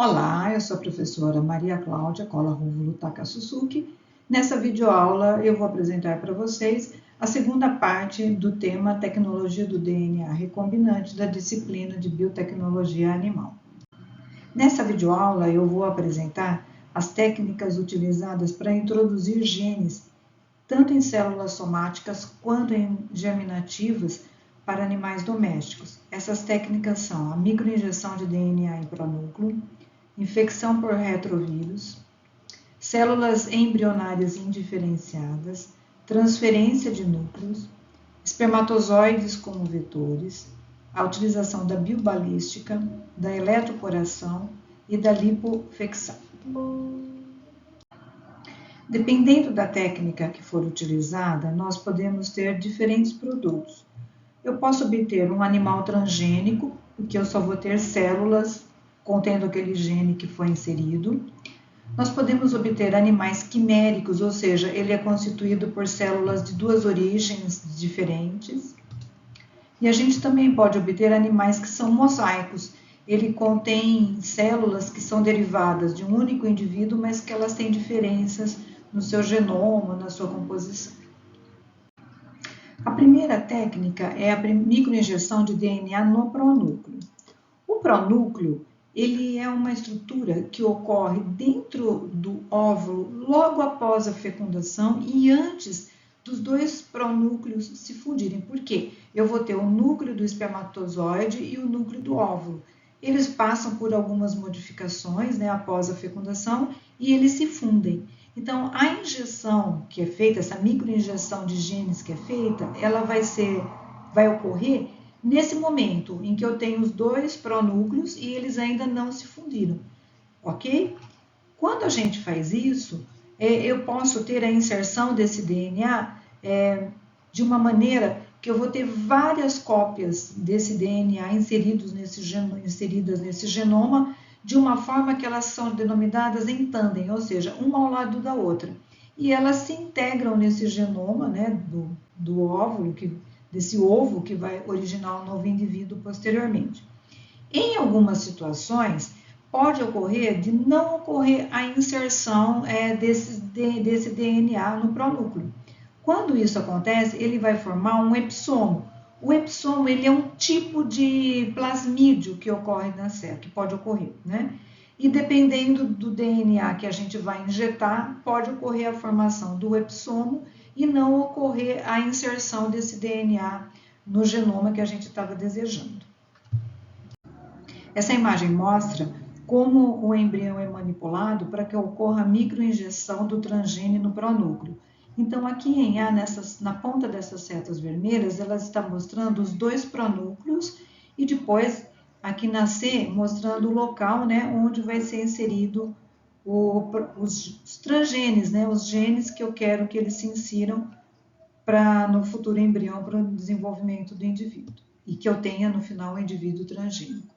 Olá, eu sou a professora Maria Cláudia Cola Rúvulo Takasusuki. Nessa videoaula eu vou apresentar para vocês a segunda parte do tema Tecnologia do DNA Recombinante da disciplina de Biotecnologia Animal. Nessa videoaula eu vou apresentar as técnicas utilizadas para introduzir genes, tanto em células somáticas quanto em germinativas, para animais domésticos. Essas técnicas são a microinjeção de DNA em pronúcleo, infecção por retrovírus, células embrionárias indiferenciadas, transferência de núcleos, espermatozoides como vetores, a utilização da biobalística, da eletroporação e da lipofecção. Dependendo da técnica que for utilizada, nós podemos ter diferentes produtos. Eu posso obter um animal transgênico, porque eu só vou ter células contendo aquele gene que foi inserido. Nós podemos obter animais quiméricos, ou seja, ele é constituído por células de duas origens diferentes. E a gente também pode obter animais que são mosaicos. Ele contém células que são derivadas de um único indivíduo, mas que elas têm diferenças no seu genoma, na sua composição. A primeira técnica é a microinjeção de DNA no pronúcleo. O pronúcleo, ele é uma estrutura que ocorre dentro do óvulo logo após a fecundação e antes dos dois pronúcleos se fundirem. Por quê? Eu vou ter o núcleo do espermatozoide e o núcleo do óvulo. Eles passam por algumas modificações, após a fecundação, e eles se fundem. Então, a injeção que é feita, essa microinjeção de genes que é feita, ela vai ocorrer nesse momento em que eu tenho os dois pronúcleos e eles ainda não se fundiram, ok? Quando a gente faz isso, eu posso ter a inserção desse DNA de uma maneira que eu vou ter várias cópias desse DNA inseridas nesse genoma, de uma forma que elas são denominadas em tandem, ou seja, uma ao lado da outra. E elas se integram nesse genoma, do óvulo, desse ovo que vai originar um novo indivíduo posteriormente. Em algumas situações, pode ocorrer de não ocorrer a inserção desse DNA no pronúcleo. Quando isso acontece, ele vai formar um epissomo. O epissomo, ele é um tipo de plasmídio que ocorre na célula, que pode ocorrer, E dependendo do DNA que a gente vai injetar, pode ocorrer a formação do epissomo e não ocorrer a inserção desse DNA no genoma que a gente estava desejando. Essa imagem mostra como o embrião é manipulado para que ocorra a microinjeção do transgene no pronúcleo. Então, aqui em A, na ponta dessas setas vermelhas, ela está mostrando os dois pronúcleos e depois, aqui na C, mostrando o local onde vai ser inserido os transgenes, os genes que eu quero que eles se insiram no futuro embrião, para o desenvolvimento do indivíduo, e que eu tenha no final um indivíduo transgênico.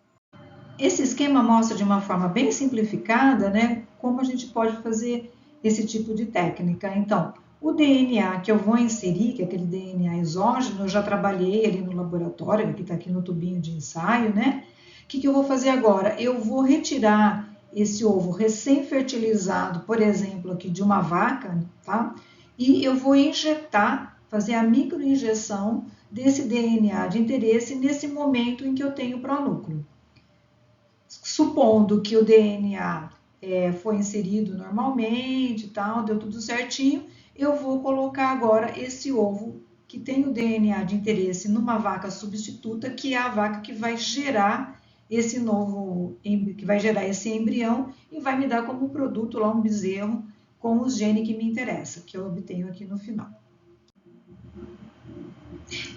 Esse esquema mostra de uma forma bem simplificada, como a gente pode fazer esse tipo de técnica. Então, o DNA que eu vou inserir, que é aquele DNA exógeno, eu já trabalhei ali no laboratório, que está aqui no tubinho de ensaio, O que eu vou fazer agora? Eu vou retirar esse ovo recém-fertilizado, por exemplo, aqui de uma vaca, tá? E eu vou fazer a microinjeção desse DNA de interesse nesse momento em que eu tenho o pronúcleo. Supondo que o DNA foi inserido normalmente, tal, deu tudo certinho, eu vou colocar agora esse ovo que tem o DNA de interesse numa vaca substituta, que é a vaca que vai gerar esse embrião e vai me dar como produto lá um bezerro com os genes que me interessam, que eu obtenho aqui no final.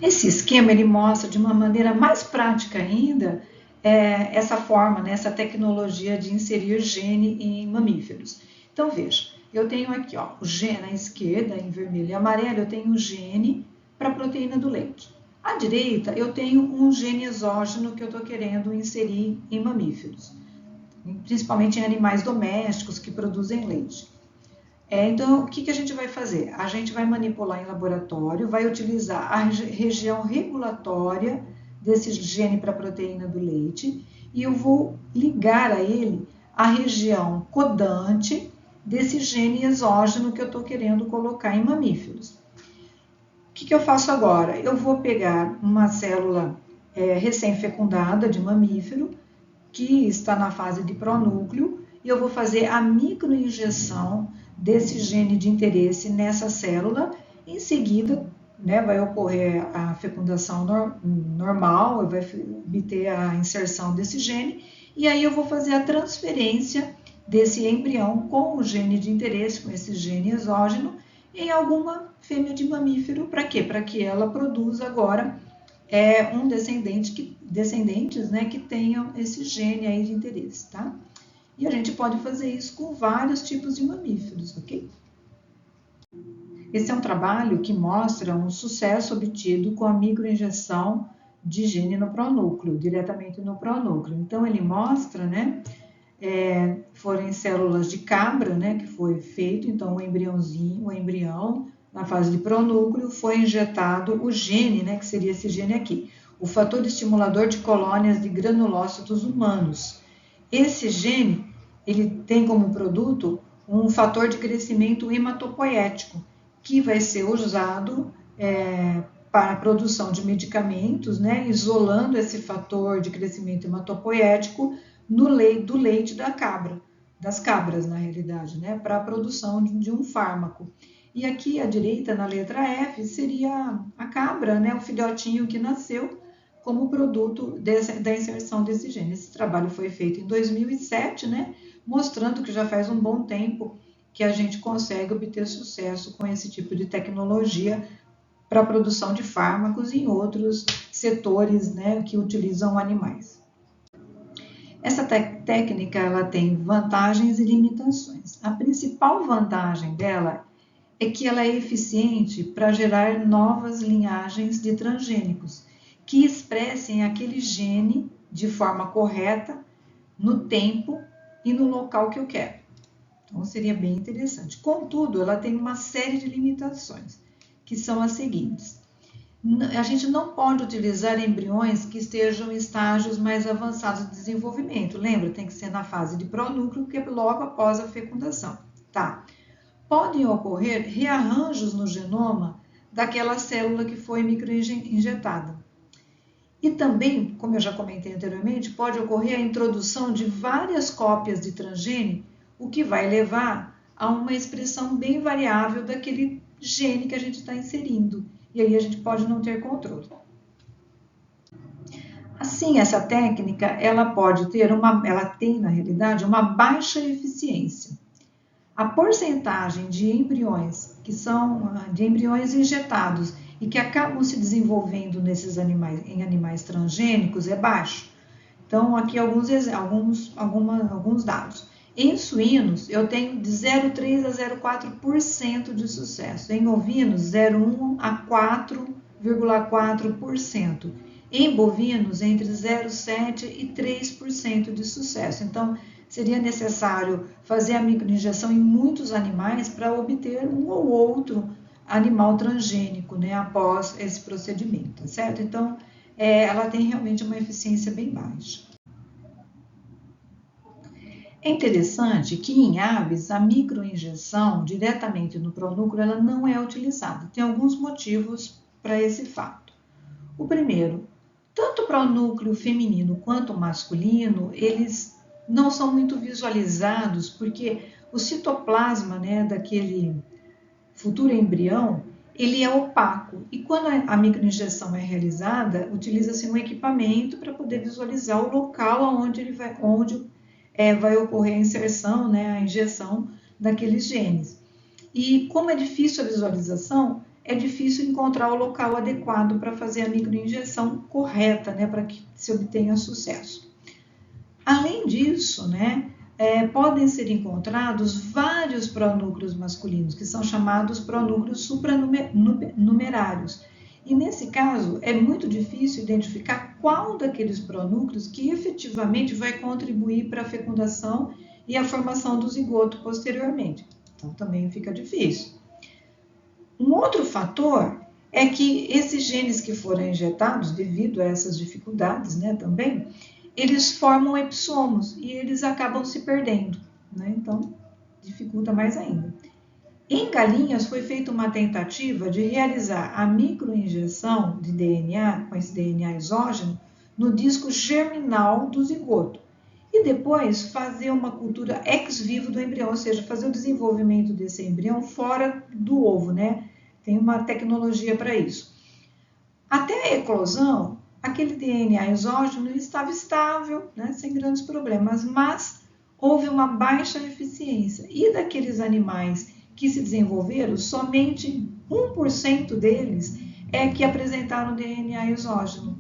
Esse esquema ele mostra de uma maneira mais prática ainda essa forma, essa tecnologia de inserir gene em mamíferos. Então, veja, eu tenho aqui o gene à esquerda, em vermelho e amarelo, eu tenho o gene para a proteína do leite. À direita, eu tenho um gene exógeno que eu estou querendo inserir em mamíferos, principalmente em animais domésticos que produzem leite. Então, o que a gente vai fazer? A gente vai manipular em laboratório, vai utilizar a região regulatória desse gene para a proteína do leite e eu vou ligar a ele a região codante desse gene exógeno que eu estou querendo colocar em mamíferos. O que eu faço agora? Eu vou pegar uma célula recém-fecundada de mamífero, que está na fase de pronúcleo, e eu vou fazer a microinjeção desse gene de interesse nessa célula. Em seguida, vai ocorrer a fecundação normal, vai obter a inserção desse gene, e aí eu vou fazer a transferência desse embrião com o gene de interesse, com esse gene exógeno, em alguma fêmea de mamífero. Para quê? Para que ela produza agora um descendentes que tenham esse gene aí de interesse, tá? E a gente pode fazer isso com vários tipos de mamíferos, ok? Esse é um trabalho que mostra um sucesso obtido com a microinjeção de gene no pronúcleo, diretamente no pronúcleo. Então, ele mostra, foram em células de cabra, que foi feito, então o embrião, na fase de pronúcleo, foi injetado o gene, que seria esse gene aqui, o fator estimulador de colônias de granulócitos humanos. Esse gene, ele tem como produto um fator de crescimento hematopoético, que vai ser usado para a produção de medicamentos, isolando esse fator de crescimento hematopoético do leite das cabras, na realidade, para a produção de um fármaco. E aqui à direita, na letra F, seria a cabra, o filhotinho que nasceu como produto da inserção desse gene. Esse trabalho foi feito em 2007, mostrando que já faz um bom tempo que a gente consegue obter sucesso com esse tipo de tecnologia para a produção de fármacos e em outros setores, que utilizam animais. Essa técnica ela tem vantagens e limitações. A principal vantagem dela é que ela é eficiente para gerar novas linhagens de transgênicos que expressem aquele gene de forma correta, no tempo e no local que eu quero. Então, seria bem interessante. Contudo, ela tem uma série de limitações, que são as seguintes. A gente não pode utilizar embriões que estejam em estágios mais avançados de desenvolvimento. Lembra? Tem que ser na fase de pronúcleo, que é logo após a fecundação. Tá? Podem ocorrer rearranjos no genoma daquela célula que foi microinjetada. E também, como eu já comentei anteriormente, pode ocorrer a introdução de várias cópias de transgene, o que vai levar a uma expressão bem variável daquele gene que a gente está inserindo. E aí a gente pode não ter controle. Assim, essa técnica, ela tem, na realidade, uma baixa eficiência. A porcentagem de embriões injetados e que acabam se desenvolvendo em animais transgênicos é baixo. Então, aqui alguns dados. Em suínos, eu tenho de 0,3% a 0,4% de sucesso. Em ovinos, 0,1% a 4,4%. Em bovinos, entre 0,7% e 3% de sucesso. Então, seria necessário fazer a microinjeção em muitos animais para obter um ou outro animal transgênico, após esse procedimento, tá certo? Então, ela tem realmente uma eficiência bem baixa. É interessante que em aves a microinjeção diretamente no pronúcleo ela não é utilizada. Tem alguns motivos para esse fato. O primeiro, tanto o pronúcleo feminino quanto o masculino, eles não são muito visualizados porque o citoplasma, daquele futuro embrião, ele é opaco. E quando a microinjeção é realizada, utiliza-se um equipamento para poder visualizar o local onde vai ocorrer a inserção, a injeção daqueles genes. E como é difícil a visualização, é difícil encontrar o local adequado para fazer a microinjeção correta, para que se obtenha sucesso. Além disso, podem ser encontrados vários pronúcleos masculinos, que são chamados pronúcleos supranumerários. E nesse caso, é muito difícil identificar qual daqueles pronúcleos que efetivamente vai contribuir para a fecundação e a formação do zigoto posteriormente. Então, também fica difícil. Um outro fator é que esses genes que foram injetados, devido a essas dificuldades também, eles formam epissomos e eles acabam se perdendo, né? Então, dificulta mais ainda. Em galinhas, foi feita uma tentativa de realizar a microinjeção de DNA, com esse DNA exógeno, no disco germinal do zigoto. E depois fazer uma cultura ex vivo do embrião, ou seja, fazer o desenvolvimento desse embrião fora do ovo, né? Tem uma tecnologia para isso. Até a eclosão, aquele DNA exógeno estava estável, né? Sem grandes problemas, mas houve uma baixa eficiência. E daqueles animais que se desenvolveram, somente 1% deles é que apresentaram DNA exógeno.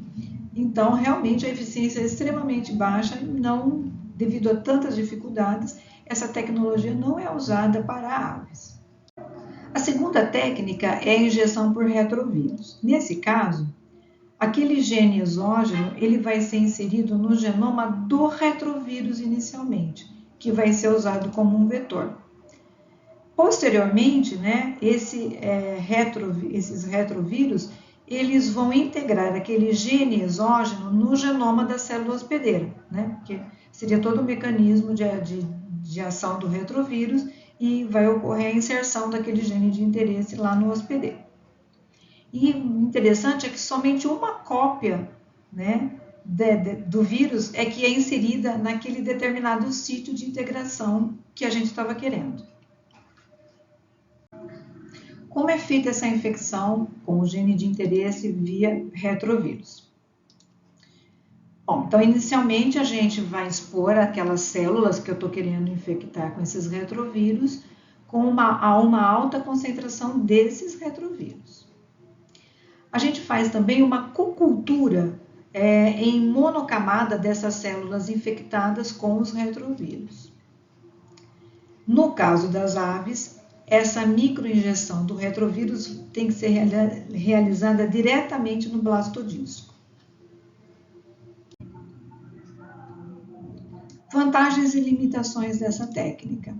Então, realmente, a eficiência é extremamente baixa, não, devido a tantas dificuldades, essa tecnologia não é usada para aves. A segunda técnica é a injeção por retrovírus. Nesse caso, aquele gene exógeno, ele vai ser inserido no genoma do retrovírus inicialmente, que vai ser usado como um vetor. Posteriormente, né, esses retrovírus, eles vão integrar aquele gene exógeno no genoma da célula hospedeira, né, que seria todo o mecanismo de ação do retrovírus e vai ocorrer a inserção daquele gene de interesse lá no hospedeiro. E o interessante é que somente uma cópia, né, do vírus é que é inserida naquele determinado sítio de integração que a gente estava querendo. Como é feita essa infecção com o gene de interesse via retrovírus? Bom, então inicialmente a gente vai expor aquelas células que eu estou querendo infectar com esses retrovírus a uma alta concentração desses retrovírus. A gente faz também uma cocultura em monocamada dessas células infectadas com os retrovírus. No caso das aves, essa microinjeção do retrovírus tem que ser realizada diretamente no blastodisco. Vantagens e limitações dessa técnica.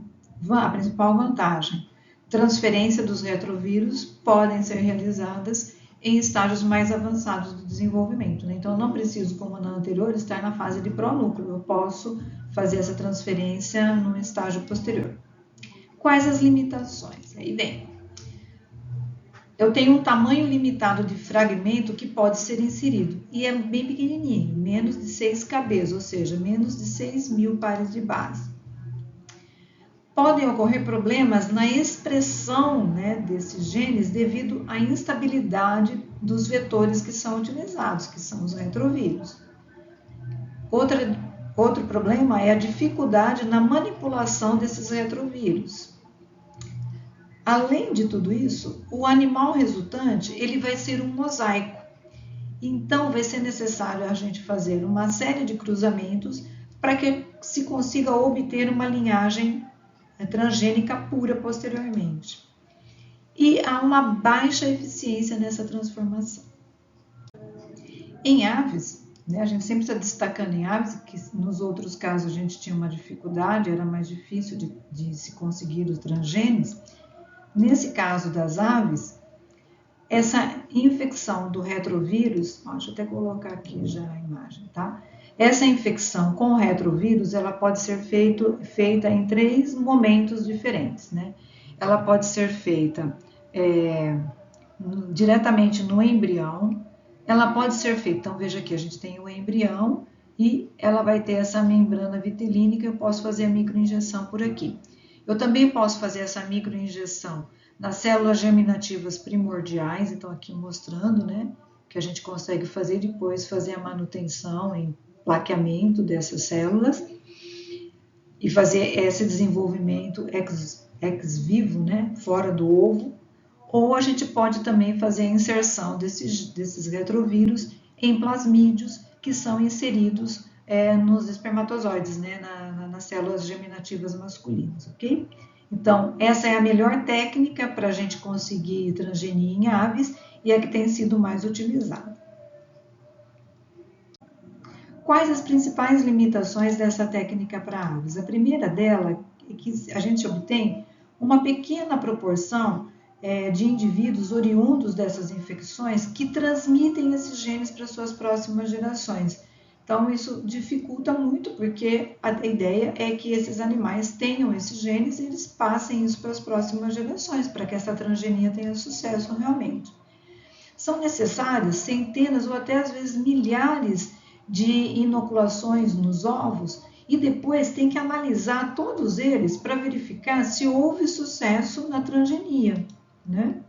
A principal vantagem: transferência dos retrovírus podem ser realizadas em estágios mais avançados do desenvolvimento. Então, eu não preciso, como na anterior, estar na fase de pronúcleo. Eu posso fazer essa transferência no estágio posterior. Quais as limitações? Aí vem. Eu tenho um tamanho limitado de fragmento que pode ser inserido, e é bem pequenininho, menos de 6 kb, ou seja, menos de 6.000 pares de base. Podem ocorrer problemas na expressão, né, desses genes devido à instabilidade dos vetores que são utilizados, que são os retrovírus. Outro problema é a dificuldade na manipulação desses retrovírus. Além de tudo isso, o animal resultante ele vai ser um mosaico. Então, vai ser necessário a gente fazer uma série de cruzamentos para que se consiga obter uma linhagem transgênica pura posteriormente. E há uma baixa eficiência nessa transformação. Em aves, né, a gente sempre está destacando em aves, que nos outros casos a gente tinha uma dificuldade, era mais difícil de se conseguir os transgênes. Nesse caso das aves, essa infecção do retrovírus, deixa eu até colocar aqui já a imagem, tá? Essa infecção com o retrovírus, ela pode ser feita em 3 momentos diferentes, né? Ela pode ser feita diretamente no embrião, ela pode ser feita, então veja aqui, a gente tem o embrião e ela vai ter essa membrana vitelínica, eu posso fazer a microinjeção por aqui. Eu também posso fazer essa microinjeção nas células germinativas primordiais, então aqui mostrando, né, que a gente consegue fazer depois, fazer a manutenção em plaqueamento dessas células e fazer esse desenvolvimento ex vivo, né, fora do ovo, ou a gente pode também fazer a inserção desses retrovírus em plasmídeos que são inseridos nos espermatozoides, né, nas células germinativas masculinas, ok? Então, essa é a melhor técnica para a gente conseguir transgenia em aves e a que tem sido mais utilizada. Quais as principais limitações dessa técnica para aves? A primeira dela é que a gente obtém uma pequena proporção de indivíduos oriundos dessas infecções que transmitem esses genes para suas próximas gerações. Então, isso dificulta muito, porque a ideia é que esses animais tenham esses genes e eles passem isso para as próximas gerações, para que essa transgenia tenha sucesso realmente. São necessárias centenas ou até às vezes milhares de inoculações nos ovos e depois tem que analisar todos eles para verificar se houve sucesso na transgenia, né?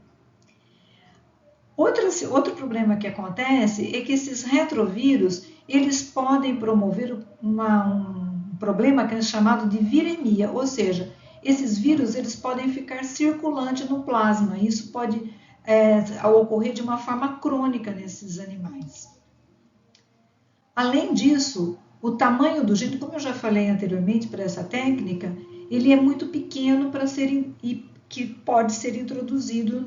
Outro problema que acontece é que esses retrovírus, eles podem promover um problema que é chamado de viremia, ou seja, esses vírus eles podem ficar circulante no plasma. Isso pode ocorrer de uma forma crônica nesses animais. Além disso, o tamanho do gene, como eu já falei anteriormente para essa técnica, ele é muito pequeno para ser que pode ser introduzido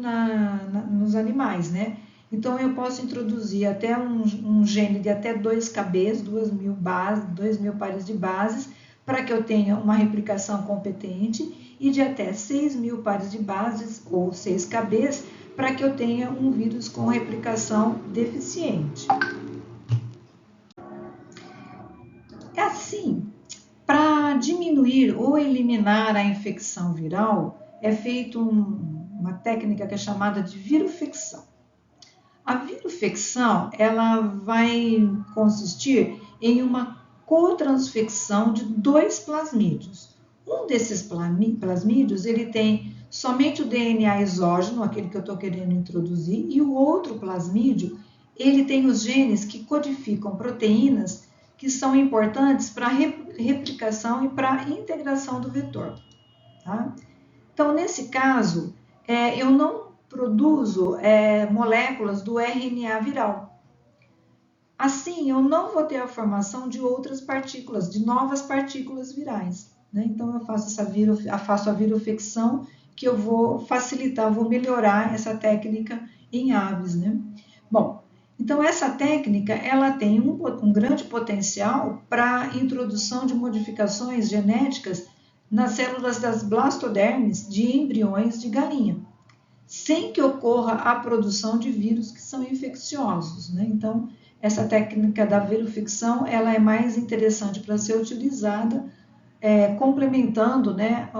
nos animais, né? Então, eu posso introduzir até um gene de até 2 kbs, 2.000 pares de bases, para que eu tenha uma replicação competente, e de até 6.000 pares de bases, ou 6 kbs, para que eu tenha um vírus com replicação deficiente. É assim, para diminuir ou eliminar a infecção viral, é feita uma técnica que é chamada de virufecção. A virufecção, ela vai consistir em uma cotransfecção de 2 plasmídios. Um desses plasmídios, ele tem somente o DNA exógeno, aquele que eu estou querendo introduzir, e o outro plasmídio, ele tem os genes que codificam proteínas que são importantes para a replicação e para a integração do vetor. Tá? Então, nesse caso, eu não produzo moléculas do RNA viral. Assim, eu não vou ter a formação de outras partículas, de novas partículas virais. Né? Então, eu faço a virufecção, que eu vou facilitar, vou melhorar essa técnica em aves. Né? Bom, então essa técnica ela tem um grande potencial para a introdução de modificações genéticas nas células das blastodermes de embriões de galinha, sem que ocorra a produção de vírus que são infecciosos. Né? Então, essa técnica da virufecção ela é mais interessante para ser utilizada, complementando, né,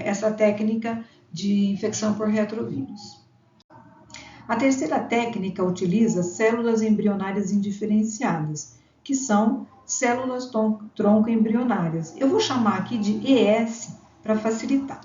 essa técnica de infecção por retrovírus. A terceira técnica utiliza células embrionárias indiferenciadas, que são células tronco embrionárias. Eu vou chamar aqui de ES para facilitar.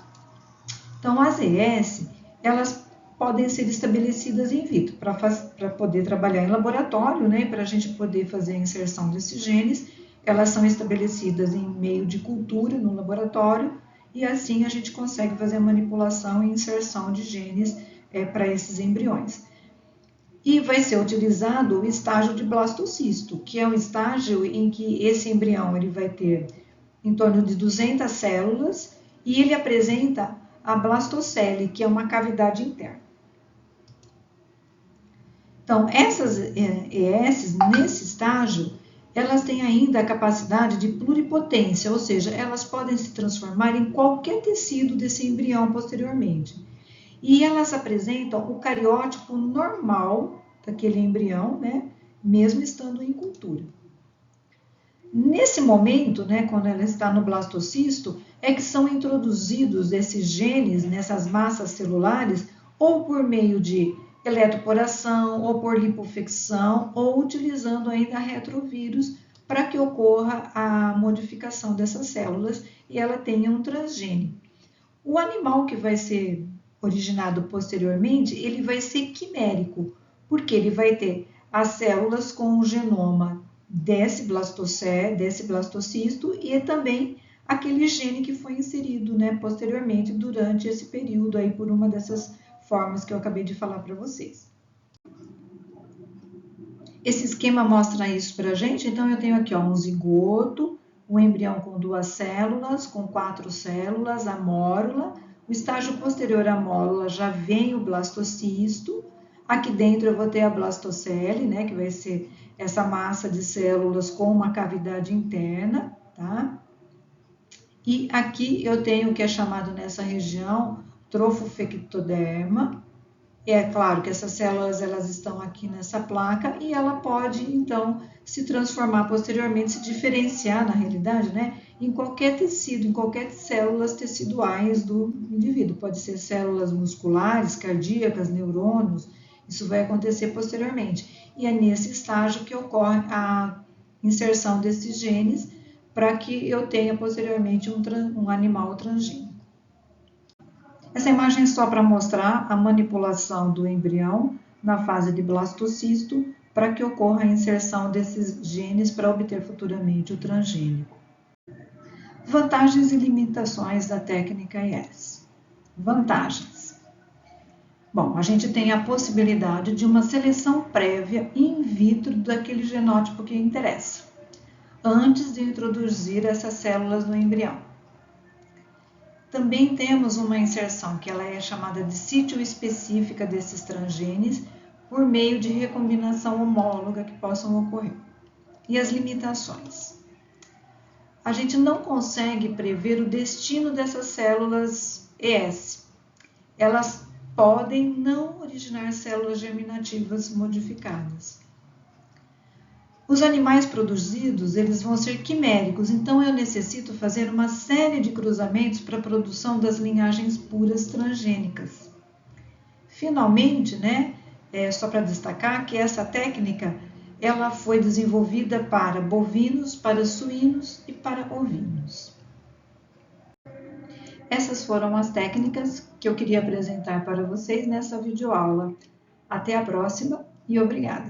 Então, as ES, elas podem ser estabelecidas in vitro, para poder trabalhar em laboratório, né, para a gente poder fazer a inserção desses genes. Elas são estabelecidas em meio de cultura no laboratório, e assim a gente consegue fazer a manipulação e inserção de genes para esses embriões. E vai ser utilizado o estágio de blastocisto, que é um estágio em que esse embrião ele vai ter em torno de 200 células e ele apresenta a blastocele, que é uma cavidade interna. Então, essas ES, nesse estágio, elas têm ainda a capacidade de pluripotência, ou seja, elas podem se transformar em qualquer tecido desse embrião posteriormente. E elas apresentam o cariótipo normal daquele embrião, né, mesmo estando em cultura. Nesse momento, né, quando ela está no blastocisto, é que são introduzidos esses genes nessas massas celulares, ou por meio de eletroporação, ou por lipofecção, ou utilizando ainda retrovírus para que ocorra a modificação dessas células e ela tenha um transgene. O animal que vai ser originado posteriormente, ele vai ser quimérico, porque ele vai ter as células com o genoma desse blastocisto e também aquele gene que foi inserido, né, posteriormente durante esse período aí por uma dessas formas que eu acabei de falar para vocês. Esse esquema mostra isso para a gente. Então, eu tenho aqui um zigoto, um embrião com 2 células, com 4 células, a mórula. O estágio posterior à mórula já vem o blastocisto. Aqui dentro eu vou ter a blastocele, né, que vai ser essa massa de células com uma cavidade interna, tá? E aqui eu tenho o que é chamado nessa região trofofectoderma. É claro que essas células elas estão aqui nessa placa e ela pode então se transformar posteriormente, se diferenciar na realidade, né, em qualquer tecido, em qualquer células teciduais do indivíduo. Pode ser células musculares, cardíacas, neurônios. Isso vai acontecer posteriormente. E é nesse estágio que ocorre a inserção desses genes para que eu tenha posteriormente um animal transgênico. Essa imagem é só para mostrar a manipulação do embrião na fase de blastocisto para que ocorra a inserção desses genes para obter futuramente o transgênico. Vantagens e limitações da técnica IS. Vantagens. Bom, a gente tem a possibilidade de uma seleção prévia in vitro daquele genótipo que interessa, antes de introduzir essas células no embrião. Também temos uma inserção que ela é chamada de sítio específica desses transgenes por meio de recombinação homóloga que possam ocorrer. E as limitações? A gente não consegue prever o destino dessas células ES. Elas podem não originar células germinativas modificadas. Os animais produzidos, eles vão ser quiméricos, então eu necessito fazer uma série de cruzamentos para a produção das linhagens puras transgênicas. Finalmente, né, só para destacar que essa técnica, ela foi desenvolvida para bovinos, para suínos e para ovinos. Essas foram as técnicas que eu queria apresentar para vocês nessa videoaula. Até a próxima e obrigada!